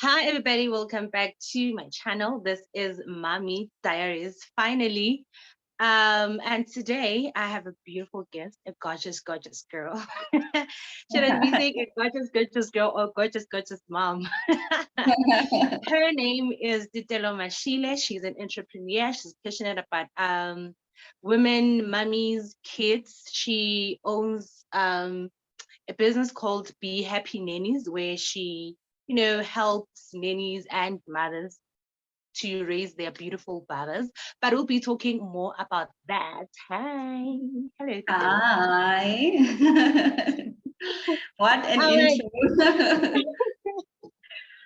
Hi, everybody. Welcome back to my channel. This is Mommy Diaries, finally. And today I have a beautiful guest, a gorgeous, gorgeous girl. Should I be saying a gorgeous, gorgeous girl or gorgeous, gorgeous mom? Her name is Tetelo Mashile. She's an entrepreneur. She's passionate about women, mummies, kids. She owns a business called Be Happy Nannies, where she, helps nannies and mothers to raise their beautiful brothers. But we'll be talking more about that. Hi. Hello, Tetelo. Hi. What an I'm like,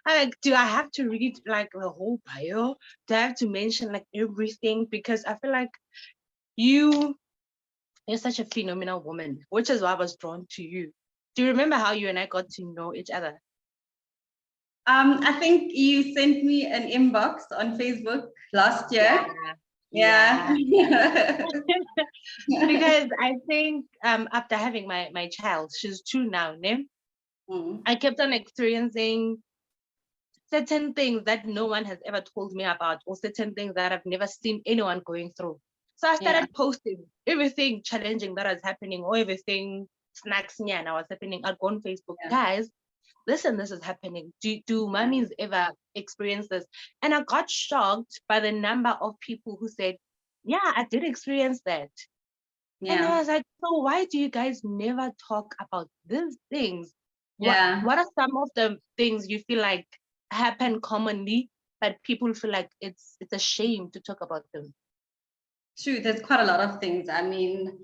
intro. do I have to read like the whole bio? Do I have to mention like everything? Because I feel like you're such a phenomenal woman, which is why I was drawn to you. Do you remember how you and I got to know each other? I think you sent me an inbox on Facebook last year. Yeah. Yeah. Because I think after having my child, she's 2 now, I kept on experiencing certain things that no one has ever told me about, or certain things that I've never seen anyone going through. So I started posting everything challenging that was happening, or everything snacks and I was happening. I'd go on Facebook, guys, listen, this is happening. Do mummies ever experience this? And I got shocked by the number of people who said, yeah, I did experience that. And I was like, so why do you guys never talk about these things? What are some of the things you feel like happen commonly, but people feel like it's a shame to talk about them? True, there's quite a lot of things. I mean,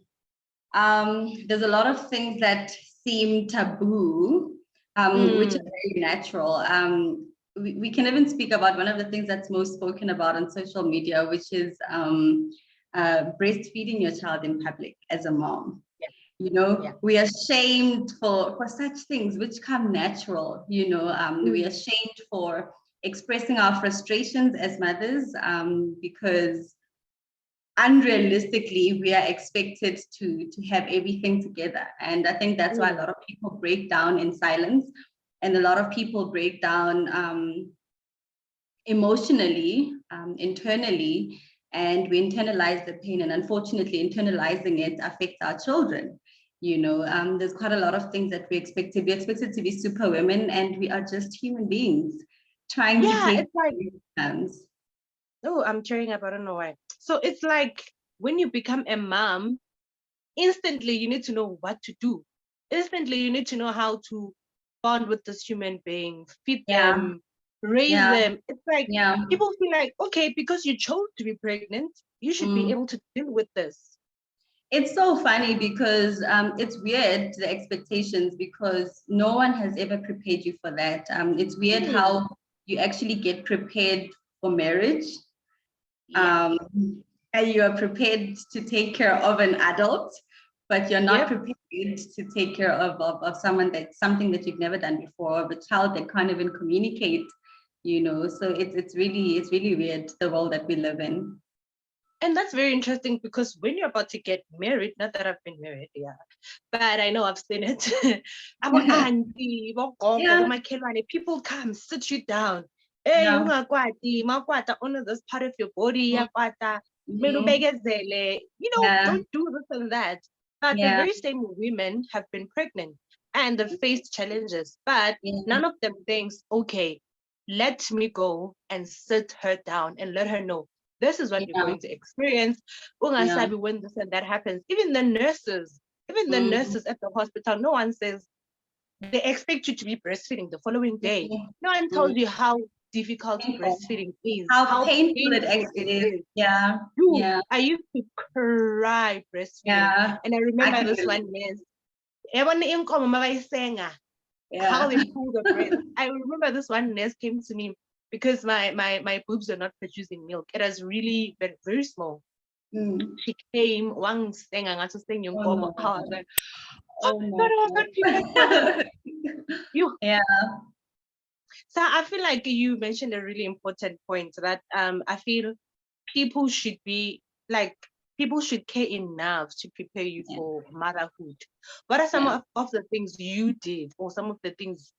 there's a lot of things that seem taboo, which is very natural. We can even speak about one of the things that's most spoken about on social media, which is breastfeeding your child in public as a mom. We are shamed for such things which come natural. We are shamed for expressing our frustrations as mothers, because unrealistically we are expected to have everything together. And I think that's why a lot of people break down in silence, and a lot of people break down emotionally, internally, and we internalize the pain, and unfortunately internalizing it affects our children. There's quite a lot of things that we're expected to be super women, and we are just human beings trying to take it's like, hands. Oh, I'm tearing up. I don't know why. So it's like when you become a mom, instantly you need to know what to do. Instantly you need to know how to bond with this human being, feed them, raise them. It's like people feel like, okay, because you chose to be pregnant, you should be able to deal with this. It's so funny because it's weird, the expectations, because no one has ever prepared you for that. It's weird how you actually get prepared for marriage. And you are prepared to take care of an adult, but you're not prepared to take care of something that you've never done before, of a child that can't even communicate. So it's really weird, the world that we live in. And that's very interesting, because when you're about to get married, not that I've been married, but I know I've seen it. I'm an auntie, people come, sit you down. Hey, honor this part of your body, don't do this and that. But the very same women have been pregnant and they've faced challenges, but none of them thinks, okay, let me go and sit her down and let her know this is what you're going to experience. When this and that happens, even the nurses at the hospital, no one says they expect you to be breastfeeding the following day. No one tells you how difficult breastfeeding is, how painful it actually is. I used to cry breastfeeding, and I remember this one nurse. How they pull the breast. I remember this one nurse came to me because my boobs are not producing milk. It has really been very small. She came, I was like, oh God, I was not prepared. So I feel like you mentioned a really important point that I feel people should care enough to prepare you for motherhood. What are some of the things you did, or some of the things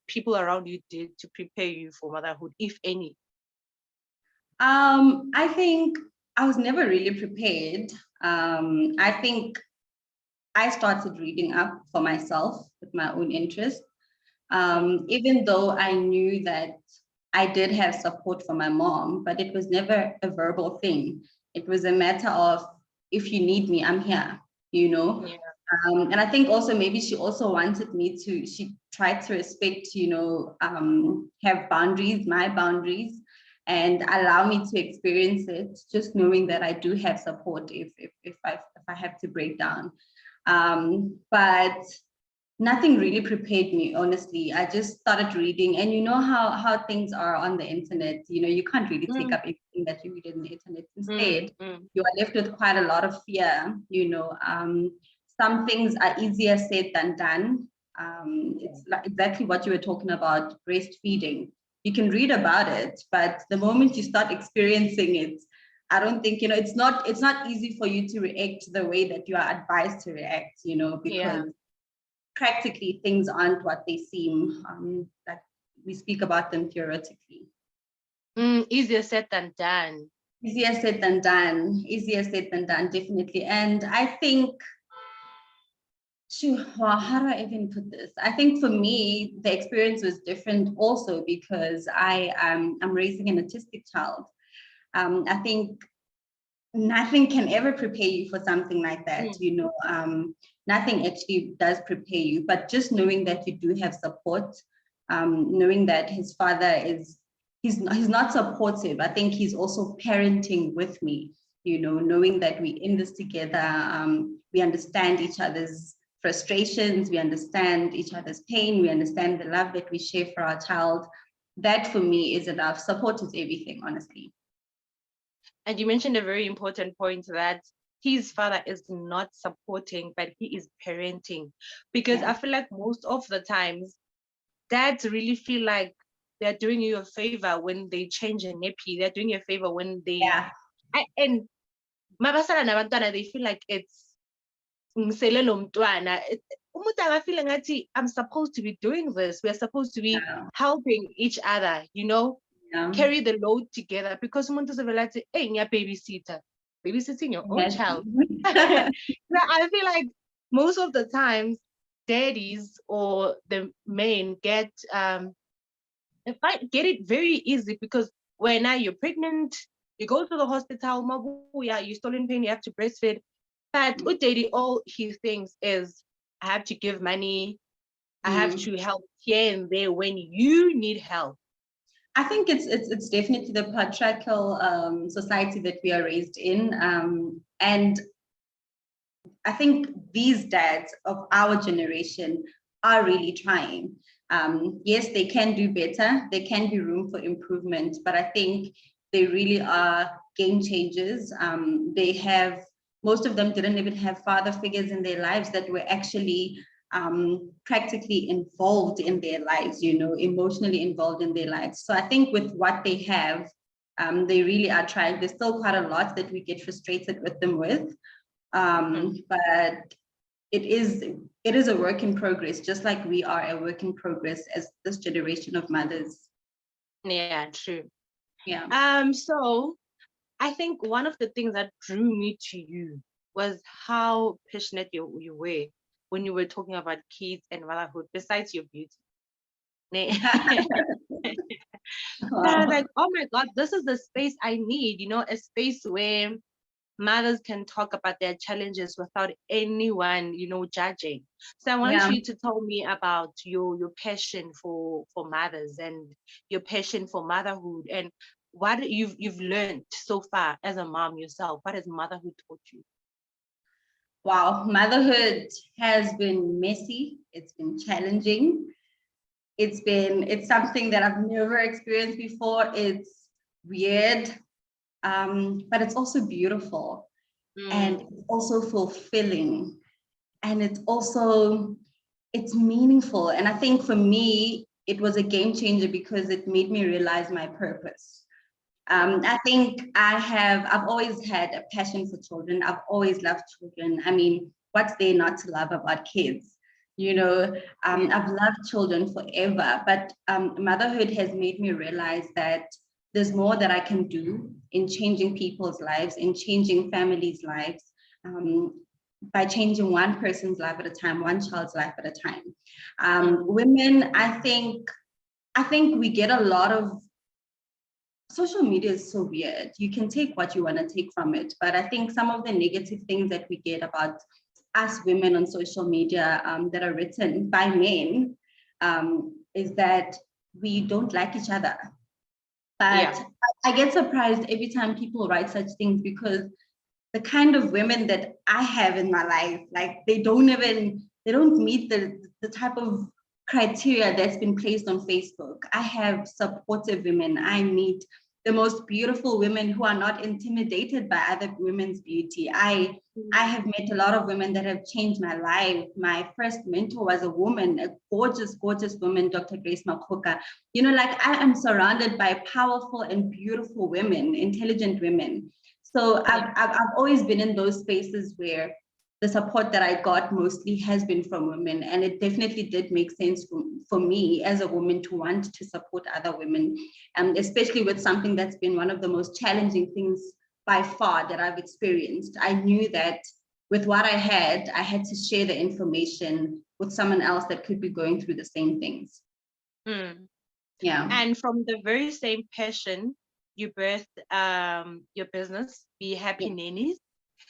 people around you did to prepare you for motherhood, if any? I think I was never really prepared. I think I started reading up for myself with my own interest. Even though I knew that I did have support from my mom, but it was never a verbal thing. It was a matter of, if you need me, I'm here, you know? Yeah. And I think also maybe she also wanted me to, she tried to respect, you know, have boundaries, my boundaries, and allow me to experience it, just knowing that I do have support if I have to break down. But nothing really prepared me, honestly. I just started reading, and you know how things are on the internet. You know, you can't really take up everything that you read on the internet. Instead, you are left with quite a lot of fear. You know, some things are easier said than done. It's like exactly what you were talking about, breastfeeding. You can read about it, but the moment you start experiencing it, I don't think, you know, it's not easy for you to react the way that you are advised to react, you know, because practically things aren't what they seem. That we speak about them theoretically. Easier said than done. Easier said than done. Easier said than done, definitely. And I think, well, how do I even put this? I think for me, the experience was different also because I'm raising an autistic child. I think nothing can ever prepare you for something like that, you know. Nothing actually does prepare you, but just knowing that you do have support, knowing that his father is, he's not supportive. I think he's also parenting with me, you know, knowing that we're in this together. We understand each other's frustrations, we understand each other's pain, we understand the love that we share for our child. That for me is enough. Support is everything, honestly. And you mentioned a very important point that his father is not supporting, but he is parenting. Because I feel like most of the times, dads really feel like they're doing you a favor when they change a nappy. They're doing you a favor when they... And mabasala nabantwana, they feel like it's ngiselelo mntwana. Umuntu feeling that I'm supposed to be doing this. We're supposed to be helping each other, you know, carry the load together. Because umuntu uzovela athi, hey, ngiya babysitter. Babysitting your own child. Now, I feel like most of the times, daddies or the men get it very easy, because when now you're pregnant, you go to the hospital, mabuya, you're still in pain, you have to breastfeed. But daddy, all he thinks is, I have to give money, I have to help here and there when you need help. I think it's definitely the patriarchal society that we are raised in, and I think these dads of our generation are really trying. Yes, they can do better. There can be room for improvement, but I think they really are game changers. They have, most of them didn't even have father figures in their lives that were actually practically involved in their lives, you know, emotionally involved in their lives. So I think with what they have, they really are trying. There's still quite a lot that we get frustrated with them with. But it is a work in progress, just like we are a work in progress as this generation of mothers. Yeah, true. Yeah. So I think one of the things that drew me to you was how passionate you were when you were talking about kids and motherhood, besides your beauty. I was like, oh my God, this is the space I need, you know, a space where mothers can talk about their challenges without anyone, you know, judging. So I want you to tell me about your passion for mothers and your passion for motherhood, and what you've learned so far as a mom yourself. What has motherhood taught you? Wow, motherhood has been messy. It's been challenging. It's something that I've never experienced before. It's weird, but it's also beautiful, and it's also fulfilling, and it's meaningful. And I think for me, it was a game changer because it made me realize my purpose. I think I've always had a passion for children. I've always loved children. I mean, what's there not to love about kids? I've loved children forever, but motherhood has made me realize that there's more that I can do in changing people's lives, in changing families' lives, by changing one person's life at a time, one child's life at a time. Women, I think we get a lot of social media is so weird. You can take what you want to take from it, but I think some of the negative things that we get about us women on social media that are written by men is that we don't like each other. But I get surprised every time people write such things, because the kind of women that I have in my life, like they don't meet the type of criteria that's been placed on Facebook. I have supportive women. I meet the most beautiful women who are not intimidated by other women's beauty. I have met a lot of women that have changed my life. My first mentor was a woman, a gorgeous, gorgeous woman, Dr. Grace Makoka. I am surrounded by powerful and beautiful women, intelligent women. So I've always been in those spaces where the support that I got mostly has been from women. And it definitely did make sense for me as a woman to want to support other women, especially with something that's been one of the most challenging things by far that I've experienced. I knew that with what I had to share the information with someone else that could be going through the same things. Yeah. And from the very same passion, you birthed your business, Be Happy Nannies.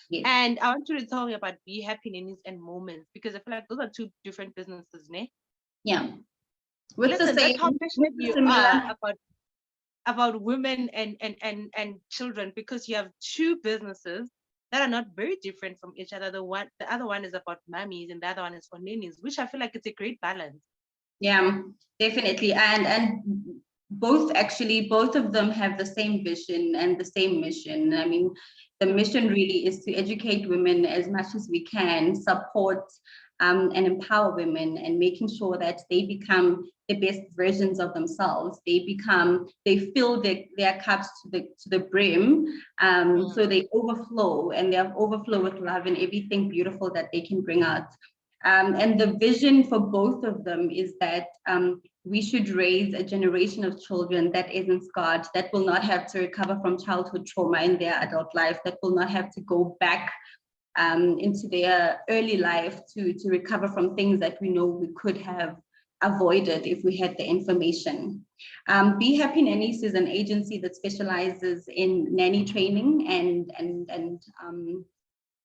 Yes. And I want you to tell me about Be Happy Nannies and Moments, because I feel like those are two different businesses, ne? Yeah. Listen, that's how passionate you are about women and children, because you have two businesses that are not very different from each other. The other one is about mummies and the other one is for nannies, which I feel like it's a great balance. Yeah, definitely. And both of them have the same vision and the same mission. I mean, the mission really is to educate women as much as we can, support and empower women, and making sure that they become the best versions of themselves. They fill their cups to the brim, so they overflow, and they overflow with love and everything beautiful that they can bring out. And the vision for both of them is that we should raise a generation of children that isn't scarred, that will not have to recover from childhood trauma in their adult life, that will not have to go back into their early life to recover from things that we know we could have avoided if we had the information. Be Happy Nannies is an agency that specializes in nanny training, and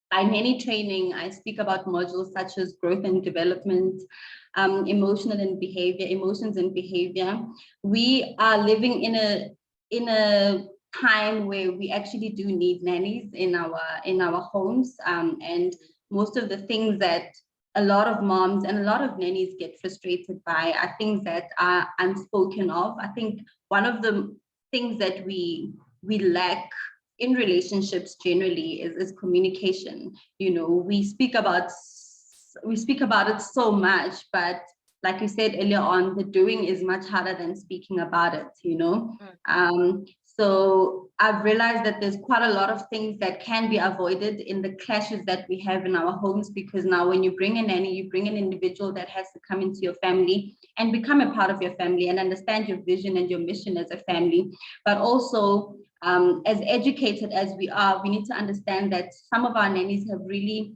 by nanny training, I speak about modules such as growth and development, emotions and behavior. We are living in a time where we actually do need nannies in our homes, and most of the things that a lot of moms and a lot of nannies get frustrated by are things that are unspoken of. I think one of the things that we lack in relationships generally is communication. We speak about it so much, but like you said earlier on, the doing is much harder than speaking about it. So I've realized that there's quite a lot of things that can be avoided in the clashes that we have in our homes, because now when you bring a nanny, you bring an individual that has to come into your family and become a part of your family and understand your vision and your mission as a family. But also, as educated as we are, we need to understand that some of our nannies have really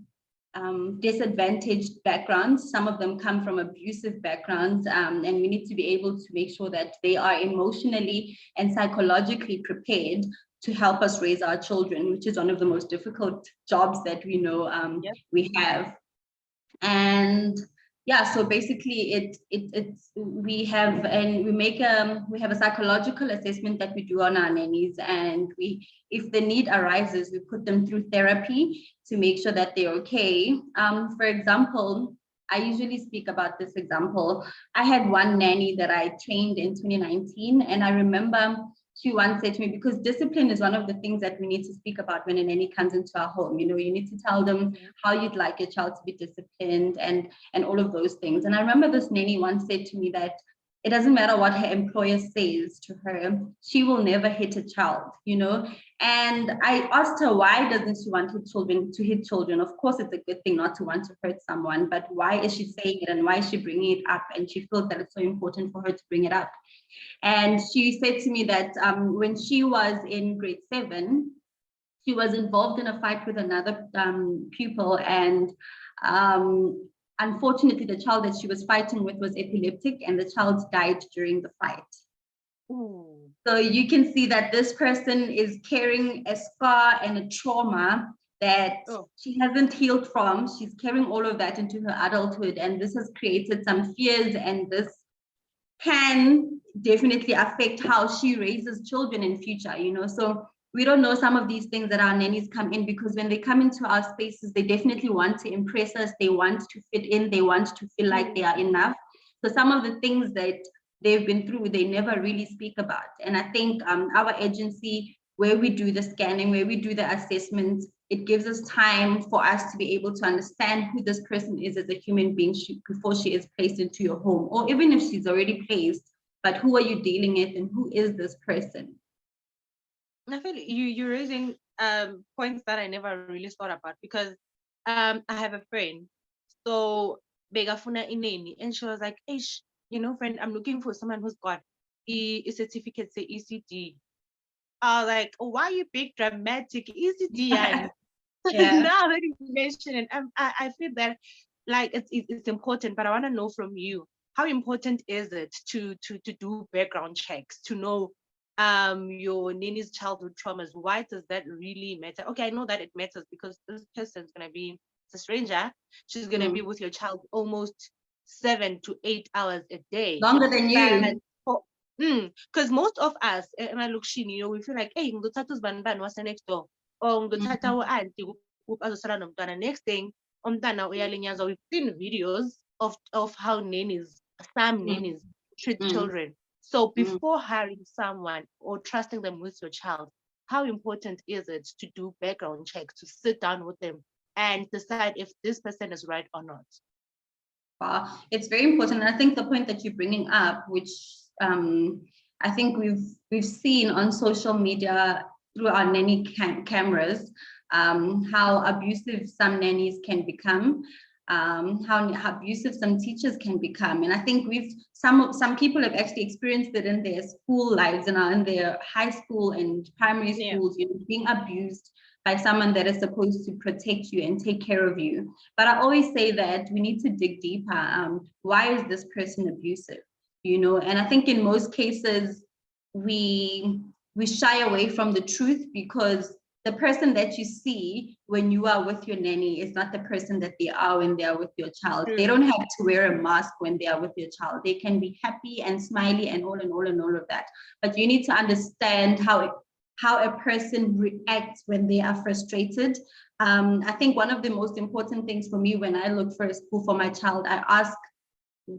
disadvantaged backgrounds. Some of them come from abusive backgrounds, and we need to be able to make sure that they are emotionally and psychologically prepared to help us raise our children, which is one of the most difficult jobs that we know we have. And yeah, so basically we have a psychological assessment that we do on our nannies, and if the need arises, we put them through therapy to make sure that they're okay. For example, I usually speak about this example. I had one nanny that I trained in 2019, and I remember she once said to me, because discipline is one of the things that we need to speak about when a nanny comes into our home. You need to tell them how you'd like your child to be disciplined and all of those things. And I remember this nanny once said to me that it doesn't matter what her employer says to her, she will never hit a child, you know. And I asked her, why doesn't she want her children to hit children? Of course, it's a good thing not to want to hurt someone, but why is she saying it and why is she bringing it up? And she feels that it's so important for her to bring it up. And she said to me that when she was in grade 7, she was involved in a fight with another pupil, and unfortunately, the child that she was fighting with was epileptic, and the child died during the fight. Ooh. So you can see that this person is carrying a scar and a trauma that she hasn't healed from. She's carrying all of that into her adulthood, and this has created some fears, and this can definitely affect how she raises children in future, you know. So we don't know some of these things that our nannies come in, because when they come into our spaces, they definitely want to impress us. They want to fit in. They want to feel like they are enough. So some of the things that they've been through, they never really speak about. And I think our agency, where we do the scanning, where we do the assessments, it gives us time for us to be able to understand who this person is as a human being before she is placed into your home, or even if she's already placed, but who are you dealing with and who is this person? I feel you're raising points that I never really thought about, because I have a friend, so begafuna ineni, and she was like, hey, you know, friend, I'm looking for someone who's got a certificate, say ECD. I was like, oh, why are you big dramatic? ECD, and now that you mention it, I feel that like it's important, but I want to know from you, how important is it to do background checks, to know your nanny's childhood traumas? Why does that really matter? Okay, I know that it matters because this person's gonna be a stranger. She's gonna be with your child almost 7 to 8 hours a day. Longer than you. Because most of us, you know, we feel like, hey, what's the next door? Or auntie azosala nomntwana. Next thing, umntwana uyalinyazwa. We've seen videos of how some nannies treat children. So before hiring someone or trusting them with your child, how important is it to do background checks, to sit down with them and decide if this person is right or not? Wow, it's very important. And I think the point that you're bringing up, which I think we've seen on social media through our nanny cameras, how abusive some nannies can become, how abusive some teachers can become. And I think some people have actually experienced it in their school lives and in their high school and primary schools, you know, being abused by someone that is supposed to protect you and take care of you. But I always say that we need to dig deeper. Why is this person abusive? You know, and I think in most cases we shy away from the truth, because the person that you see when you are with your nanny is not the person that they are when they are with your child. They don't have to wear a mask when they are with your child. They can be happy and smiley and all of that. But you need to understand how a person reacts when they are frustrated. I think one of the most important things for me when I look for a school for my child, I ask,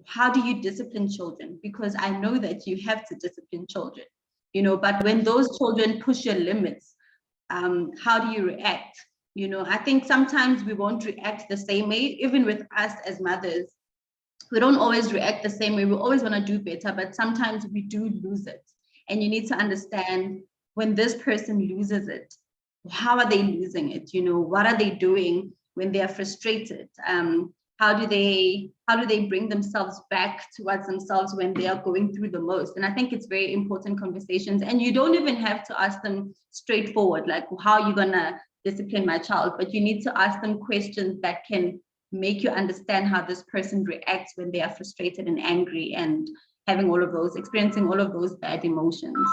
how do you discipline children? Because I know that you have to discipline children, you know, but when those children push your limits, how do you react? You know, I think sometimes we won't react the same way, even with us as mothers. We don't always react the same way. We always want to do better, but sometimes we do lose it. And you need to understand, when this person loses it, how are they losing it? You know, what are they doing when they are frustrated? How do they bring themselves back towards themselves when they are going through the most? And I think it's very important conversations. And you don't even have to ask them straightforward, like, how are you gonna discipline my child? But you need to ask them questions that can make you understand how this person reacts when they are frustrated and angry and experiencing all of those bad emotions.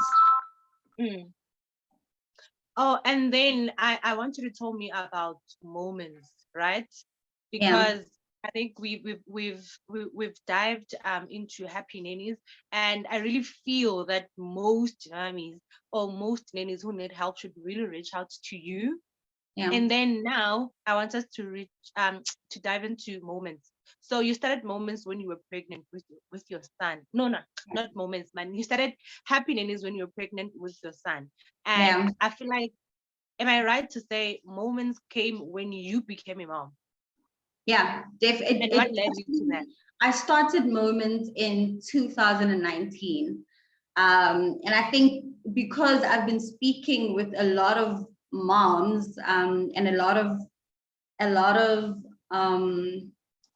Oh, and then I want you to tell me about moments, right? Because I think we've dived into happy nannies, and I really feel that most nannies or most nannies who need help should really reach out to you. And then now I want us to to dive into moments. So you started moments when you were pregnant with your son. No, not moments, man. You started happy nannies when you were pregnant with your son. And I feel like, am I right to say moments came when you became a mom? Yeah, And what led you to that? I started Moments in 2019. And I think because I've been speaking with a lot of moms and a lot of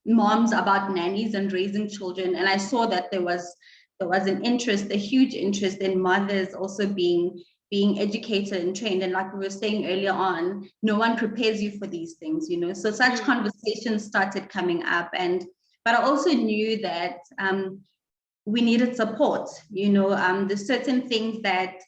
moms about nannies and raising children, and I saw that there was an interest, a huge interest in mothers also being educated and trained. And like we were saying earlier on, no one prepares you for these things, you know. So such conversations started coming up, but I also knew that we needed support, you know. There's certain things that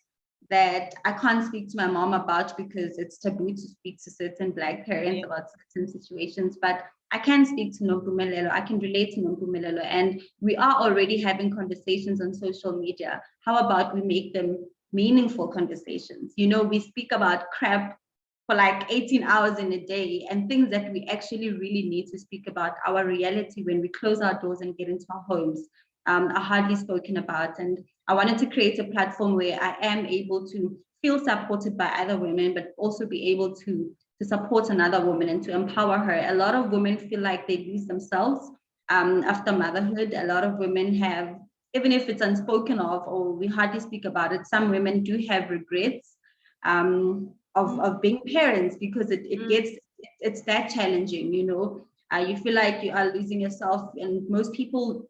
I can't speak to my mom about because it's taboo to speak to certain Black parents about certain situations, but I can speak to Nompumelelo, I can relate to Nompumelelo, and we are already having conversations on social media. How about we make them meaningful conversations? You know, we speak about crap for like 18 hours in a day, and things that we actually really need to speak about, our reality when we close our doors and get into our homes, are hardly spoken about. And I wanted to create a platform where I am able to feel supported by other women, but also be able to support another woman and to empower her. A lot of women feel like they lose themselves after motherhood. A lot of women have, even if it's unspoken of or we hardly speak about it, some women do have regrets of being parents, because it's that challenging, you know. You feel like you are losing yourself, and most people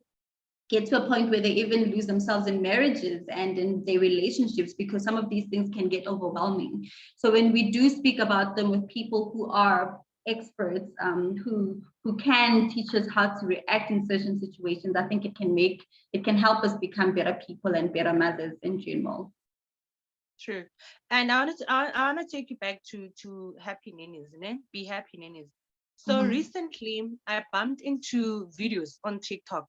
get to a point where they even lose themselves in marriages and in their relationships, because some of these things can get overwhelming. So when we do speak about them with people who are experts, who can teach us how to react in certain situations, I think it can help us become better people and better mothers in general. True. And I want to take you back to happy nannies, né? Be happy nannies. So recently I bumped into videos on TikTok.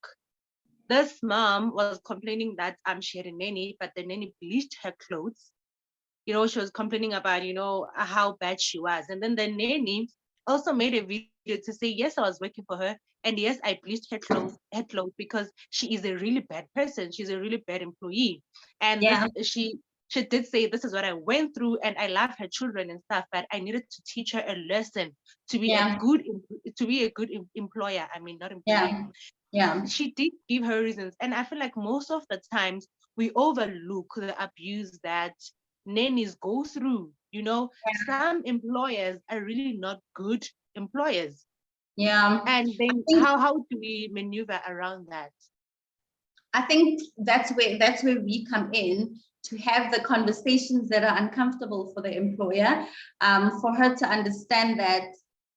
This mom was complaining that she had a nanny, but the nanny bleached her clothes. You know, she was complaining about, you know, how bad she was. And then the nanny also made a video to say, yes, I was working for her. And yes, I bleached her clothes because she is a really bad person. She's a really bad employee. And she did say, this is what I went through, and I love her children and stuff, but I needed to teach her a lesson to be a good employer. I mean, not employee. She did give her reasons, and I feel like most of the times we overlook the abuse that nannies go through. You know, some employers are really not good employers. And then how do we maneuver around that? I think that's where we come in, to have the conversations that are uncomfortable for the employer, for her to understand that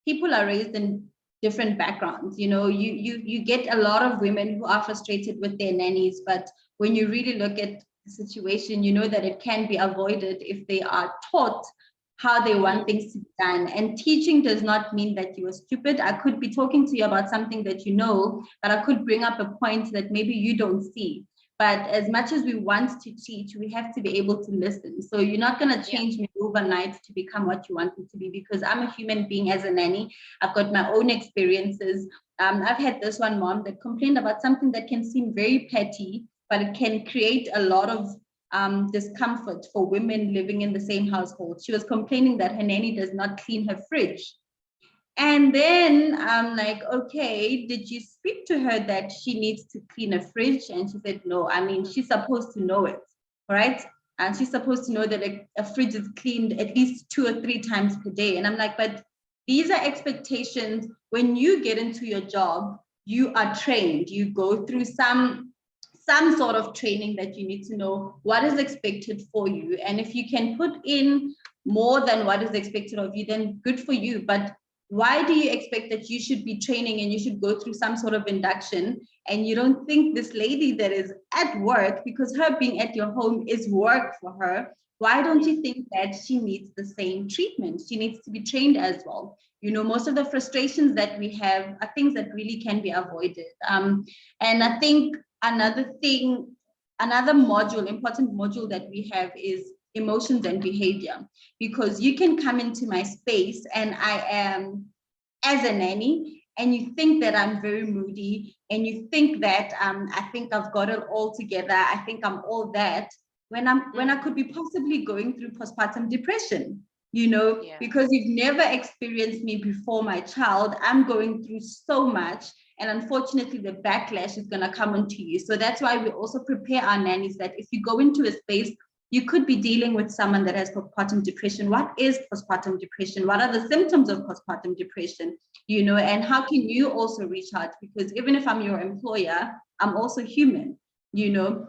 people are raised in different backgrounds. You know, you get a lot of women who are frustrated with their nannies, but when you really look at the situation, you know that it can be avoided if they are taught how they want things to be done. And teaching does not mean that you are stupid. I could be talking to you about something that you know, but I could bring up a point that maybe you don't see. But as much as we want to teach, we have to be able to listen. So you're not going to change me overnight to become what you want me to be, because I'm a human being as a nanny. I've got my own experiences. I've had this one mom that complained about something that can seem very petty, but it can create a lot of discomfort for women living in the same household. She was complaining that her nanny does not clean her fridge. And then I'm like, okay, did you speak to her that she needs to clean a fridge? And she said, no. I mean, she's supposed to know it, right? And she's supposed to know that a fridge is cleaned at least 2 or 3 times per day. And I'm like, but these are expectations. When you get into your job, you are trained. You go through some sort of training that you need to know what is expected for you. And if you can put in more than what is expected of you, then good for you. But why do you expect that you should be training and you should go through some sort of induction, and you don't think this lady that is at work, because her being at your home is work for her, why don't you think that she needs the same treatment? She needs to be trained as well. You know, most of the frustrations that we have are things that really can be avoided. And I think another important module that we have is emotions and behavior, because you can come into my space and I am as a nanny, and you think that I'm very moody, and you think that I think I've got it all together, I think I'm all that, when I could be possibly going through postpartum depression, you know, because you've never experienced me before my child. I'm going through so much, And unfortunately, the backlash is going to come onto you. So that's why we also prepare our nannies that if you go into a space, you could be dealing with someone that has postpartum depression. What is postpartum depression? What are the symptoms of postpartum depression? And how can you also reach out? Because even if I'm your employer, I'm also human,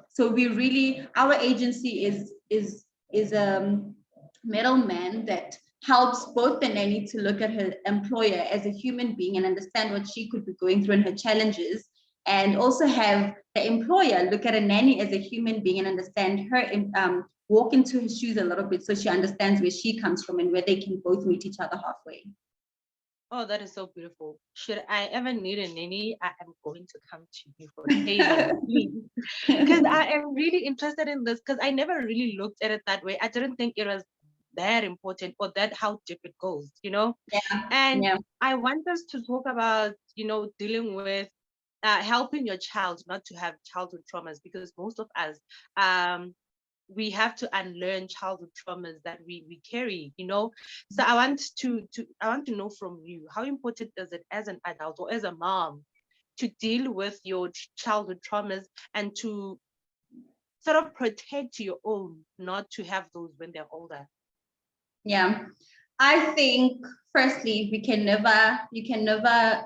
So we really, our agency is a middleman that helps both the nanny to look at her employer as a human being and understand what she could be going through and her challenges, and also have the employer look at a nanny as a human being and understand her, walk into her shoes a little bit so she understands where she comes from and where they can both meet each other halfway. Oh, that is so beautiful. Should I ever need a nanny, I am going to come to you for training, please. Because I am really interested in this, because I never really looked at it that way. I didn't think it was that important or that how deep it goes, Yeah. And I want us to talk about, dealing with helping your child not to have childhood traumas, because most of us, we have to unlearn childhood traumas that we carry, So I want to know from you, how important is it as an adult or as a mom to deal with your childhood traumas and to sort of protect your own, not to have those when they're older? Yeah, I think firstly, you can never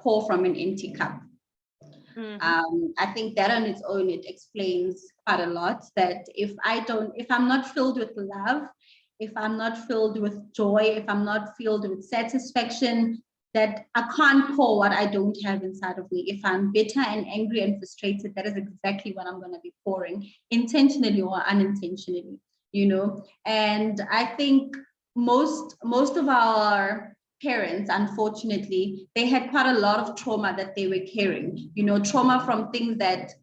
pour from an empty cup. I think that on its own, it explains quite a lot, that if I'm not filled with love, if I'm not filled with joy, if I'm not filled with satisfaction, that I can't pour what I don't have inside of me. If I'm bitter and angry and frustrated, that is exactly what I'm going to be pouring, intentionally or unintentionally, And I think most of our parents, unfortunately, they had quite a lot of trauma that they were carrying, trauma from things that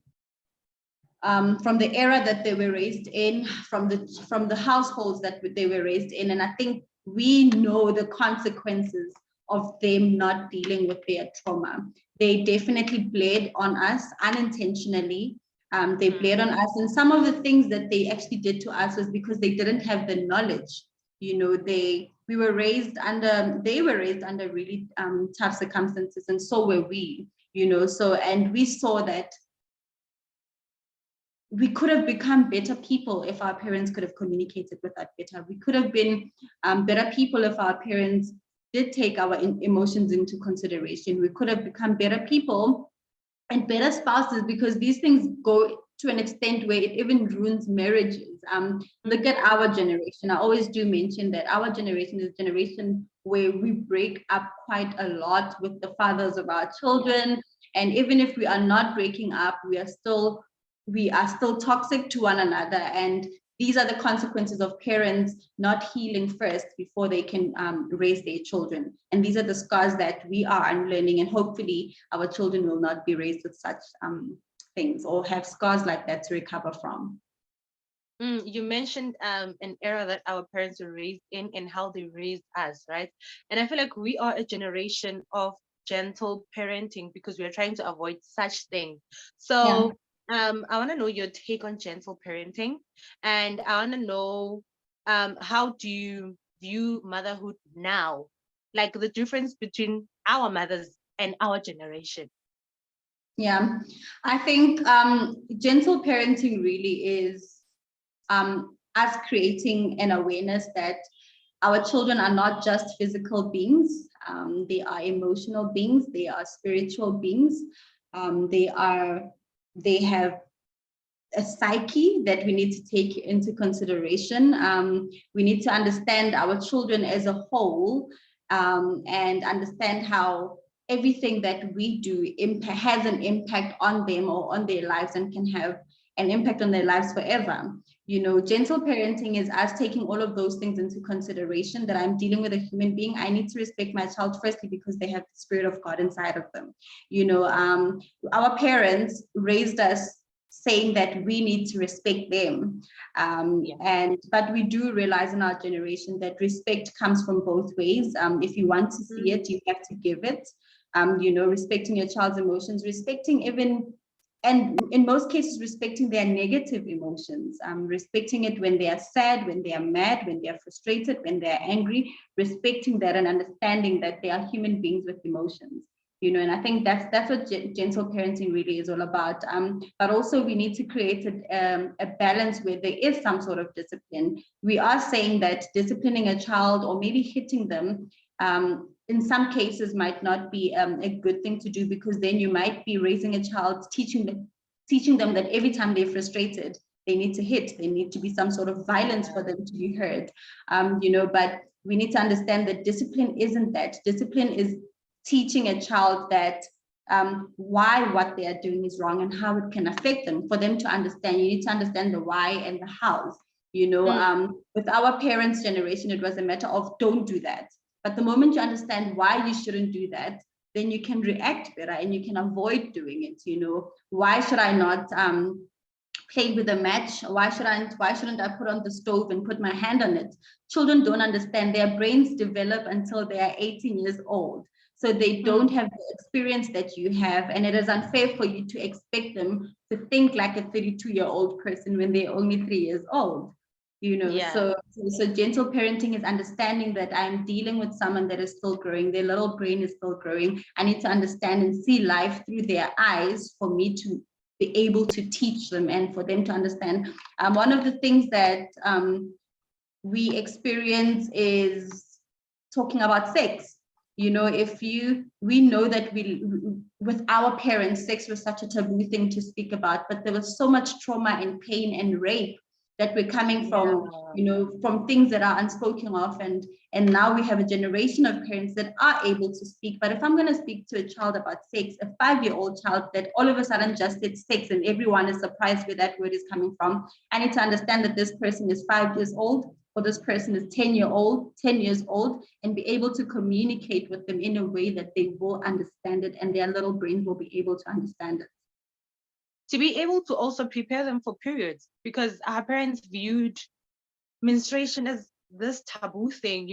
from the era that they were raised in, from the households that they were raised in. And I think we know the consequences of them not dealing with their trauma. They definitely bled on us unintentionally. They bled on us, and some of the things that they actually did to us was because they didn't have the knowledge. They were raised under really tough circumstances, and so were we. And we saw that we could have become better people if our parents could have communicated with us better. We could have been better people if our parents did take our emotions into consideration. We could have become better people and better spouses, because these things go to an extent where it even ruins marriages. Look at our generation. I always do mention that our generation is a generation where we break up quite a lot with the fathers of our children. And even if we are not breaking up, we are still toxic to one another. And these are the consequences of parents not healing first before they can raise their children. And these are the scars that we are unlearning. And hopefully our children will not be raised with such things or have scars like that to recover from. You mentioned an era that our parents were raised in and how they raised us, right? And I feel like we are a generation of gentle parenting because we are trying to avoid such things. So I want to know your take on gentle parenting, and I want to know how do you view motherhood now, like the difference between our mothers and our generation. Yeah, I think gentle parenting really is us creating an awareness that our children are not just physical beings. They are emotional beings. They are spiritual beings. They have a psyche that we need to take into consideration. We need to understand our children as a whole, and understand how everything that we do has an impact on them or on their lives, and can have an impact on their lives forever. Gentle parenting is us taking all of those things into consideration, that I'm dealing with a human being. I need to respect my child firstly because they have the Spirit of God inside of them. Our parents raised us saying that we need to respect them. But we do realize in our generation that respect comes from both ways. If you want to see it, you have to give it. Respecting your child's emotions, respecting even, and in most cases, respecting their negative emotions, respecting it when they are sad, when they are mad, when they are frustrated, when they are angry, respecting that and understanding that they are human beings with emotions. And I think that's what gentle parenting really is all about. But also we need to create a balance where there is some sort of discipline. We are saying that disciplining a child or maybe hitting them in some cases might not be a good thing to do, because then you might be raising a child, teaching them that every time they're frustrated, they need to hit, there need to be some sort of violence for them to be heard. But we need to understand that discipline isn't that. Discipline is teaching a child that why what they are doing is wrong and how it can affect them. For them to understand, you need to understand the why and the hows. With our parents' generation, it was a matter of don't do that. But the moment you understand why you shouldn't do that, then you can react better and you can avoid doing it. Why should I not play with a match? Why shouldn't I put on the stove and put my hand on it? Children don't understand. Their brains develop until they are 18 years old. So they don't have the experience that you have, and it is unfair for you to expect them to think like a 32-year-old person when they're only 3 years old. So gentle parenting is understanding that I'm dealing with someone that is still growing. Their little brain is still growing. I need to understand and see life through their eyes for me to be able to teach them and for them to understand. One of the things that we experience is talking about sex. We know that with our parents, sex was such a taboo thing to speak about, but there was so much trauma and pain and rape that we're coming from, from things that are unspoken of. And now we have a generation of parents that are able to speak. But if I'm going to speak to a child about sex, a 5-year-old child that all of a sudden just said sex and everyone is surprised where that word is coming from, I need to understand that this person is 5 years old, or this person is 10 years old, and be able to communicate with them in a way that they will understand it and their little brains will be able to understand it. To be able to also prepare them for periods, because our parents viewed menstruation as this taboo thing,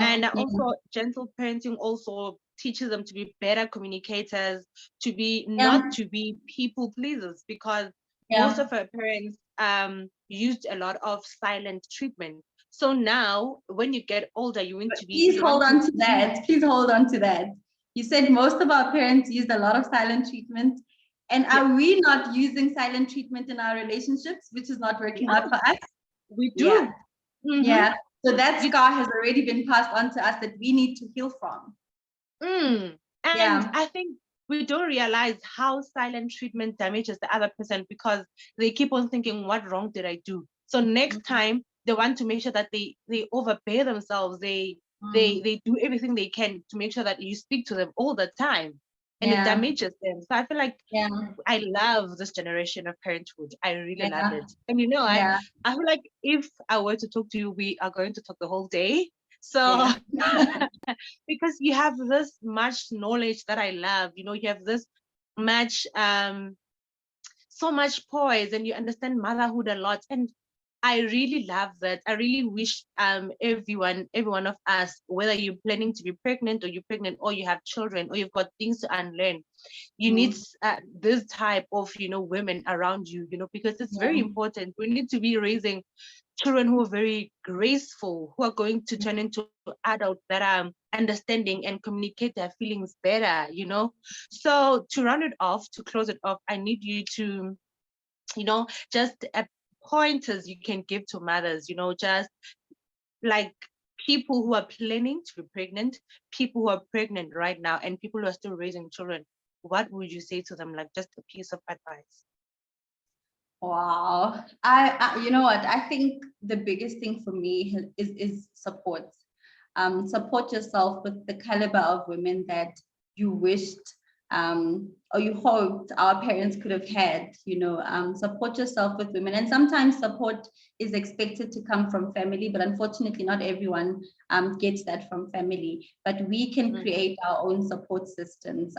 and also gentle parenting also teaches them to be better communicators, to be not to be people pleasers, because most of our parents used a lot of silent treatment. So now when you get older, you want to be— Please hold on to that. You said most of our parents used a lot of silent treatment. And are we not using silent treatment in our relationships, which is not working out for us? We do. Yeah. So that scar has already been passed on to us that we need to heal from. And I think we don't realize how silent treatment damages the other person, because they keep on thinking, what wrong did I do? So next time they want to make sure that they overbear themselves. They do everything they can to make sure that you speak to them all the time. And it damages them. So I feel like I love this generation of parenthood. I really love it. And I feel like if I were to talk to you, we are going to talk the whole day. So because you have this much knowledge that I love, you have this much so much poise, and you understand motherhood a lot. And I really love that. I really wish every one of us, whether you're planning to be pregnant or you're pregnant or you have children or you've got things to unlearn, you need this type of women around you, because it's very important. We need to be raising children who are very graceful, who are going to turn into adults that are understanding and communicate their feelings better. So to round it off, to close it off, I need you to just pointers you can give to mothers, just like people who are planning to be pregnant, people who are pregnant right now, and people who are still raising children. What would you say to them, like just a piece of advice? Wow. I you know what? I think the biggest thing for me is support. Support yourself with the caliber of women that you wished or you hoped our parents could have had. Support yourself with women. And sometimes support is expected to come from family, but unfortunately not everyone gets that from family. But we can create our own support systems.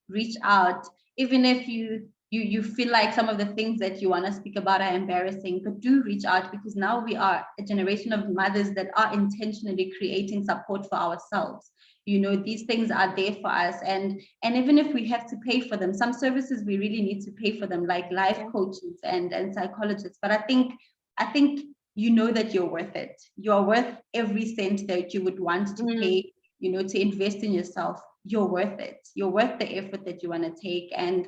Reach out, even if you feel like some of the things that you want to speak about are embarrassing, but do reach out, because now we are a generation of mothers that are intentionally creating support for ourselves. These things are there for us, and even if we have to pay for them, some services we really need to pay for them, like life coaches and psychologists. But I think that you're worth it. You're worth every cent that you would want to pay, to invest in yourself. you're worth it. You're worth the effort that you want to take. And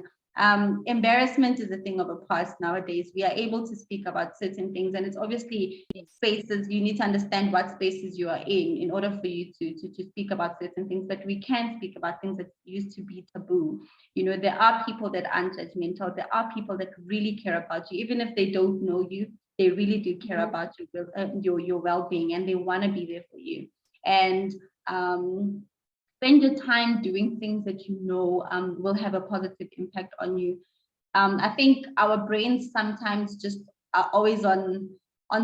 embarrassment is a thing of a past nowadays. We are able to speak about certain things, and it's obviously spaces. You need to understand what spaces you are in order for you to speak about certain things. But we can speak about things that used to be taboo. You know, there are people that aren't judgmental. There are people that really care about you, even if they don't know you. They really do care about your well-being, and they want to be there for you. And spend your time doing things that you know will have a positive impact on you. I think our brains sometimes just are always on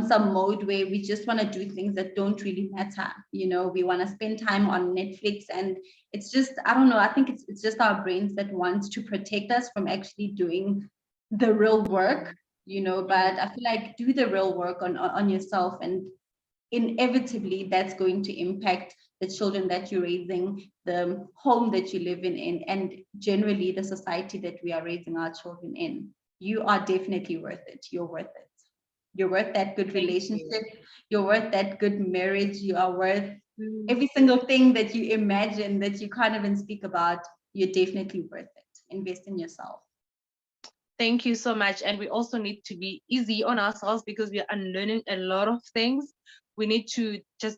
some mode where we just want to do things that don't really matter. You know, we want to spend time on Netflix, and it's just, I don't know, I think it's just our brains that want to protect us from actually doing the real work, you know. But I feel like do the real work on yourself, and inevitably that's going to impact the children that you're raising, the home that you live in, and generally the society that we are raising our children in. You are definitely worth it. You're worth it. You're worth that good relationship. You're worth that good marriage. You are worth every single thing that you imagine, that you can't even speak about. You're definitely worth it. Invest in yourself. Thank you so much. And we also need to be easy on ourselves because we are unlearning a lot of things. We need to just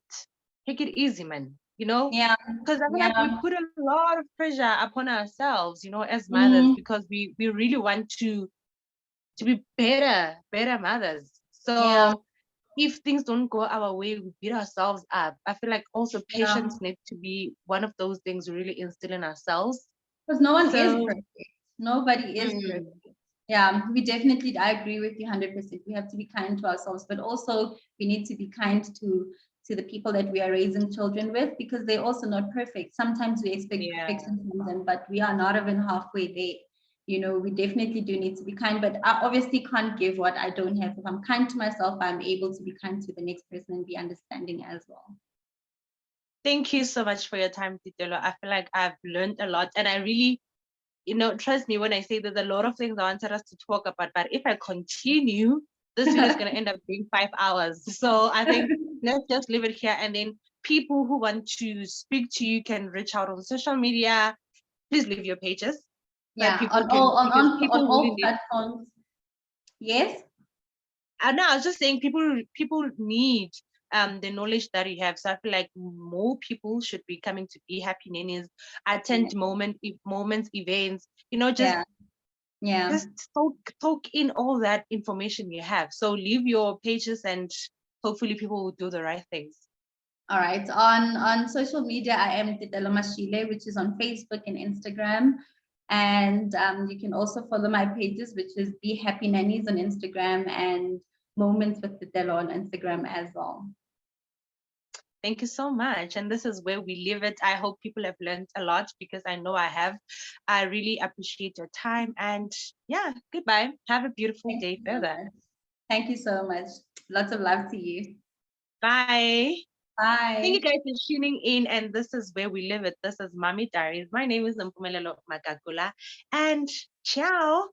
take it easy, man. You know? Yeah. Because I feel like we put a lot of pressure upon ourselves, you know, as mothers, because we really want to be better mothers. So if things don't go our way, we beat ourselves up. I feel like also patience needs to be one of those things we really instill in ourselves. Because no one is perfect. Nobody is perfect. Yeah, we definitely, I agree with you 100%. We have to be kind to ourselves, but also we need to be kind to the people that we are raising children with, because they're also not perfect. Sometimes we expect perfection from them, but we are not even halfway there. You know, we definitely do need to be kind, but I obviously can't give what I don't have. If I'm kind to myself, I'm able to be kind to the next person and be understanding as well. Thank you so much for your time, Tetelo. I feel like I've learned a lot, and I really, you know, trust me when I say there's a lot of things I wanted us to talk about, but if I continue, this video is going to end up being 5 hours. So I think let's just leave it here, and then people who want to speak to you can reach out on social media. Please leave your pages. Yeah, on all platforms. Yes. No, I was just saying people need the knowledge that you have. So I feel like more people should be coming to Be Happy Nannies, attend moments, events, you know, just talk in all that information you have. So leave your pages, and hopefully people will do the right things. All right. On social media, I am Tetelo Mashile, which is on Facebook and Instagram. And you can also follow my pages, which is Be Happy Nannies on Instagram and Moments with Tetelo on Instagram as well. Thank you so much. And this is where we leave it. I hope people have learned a lot, because I know I have. I really appreciate your time. And yeah, goodbye. Have a beautiful day further. Thank you so much. Lots of love to you. Bye. Bye. Thank you guys for tuning in. And this is where we live it. This is Mommy Diaries. My name is Mpumelelo Magagula. And ciao.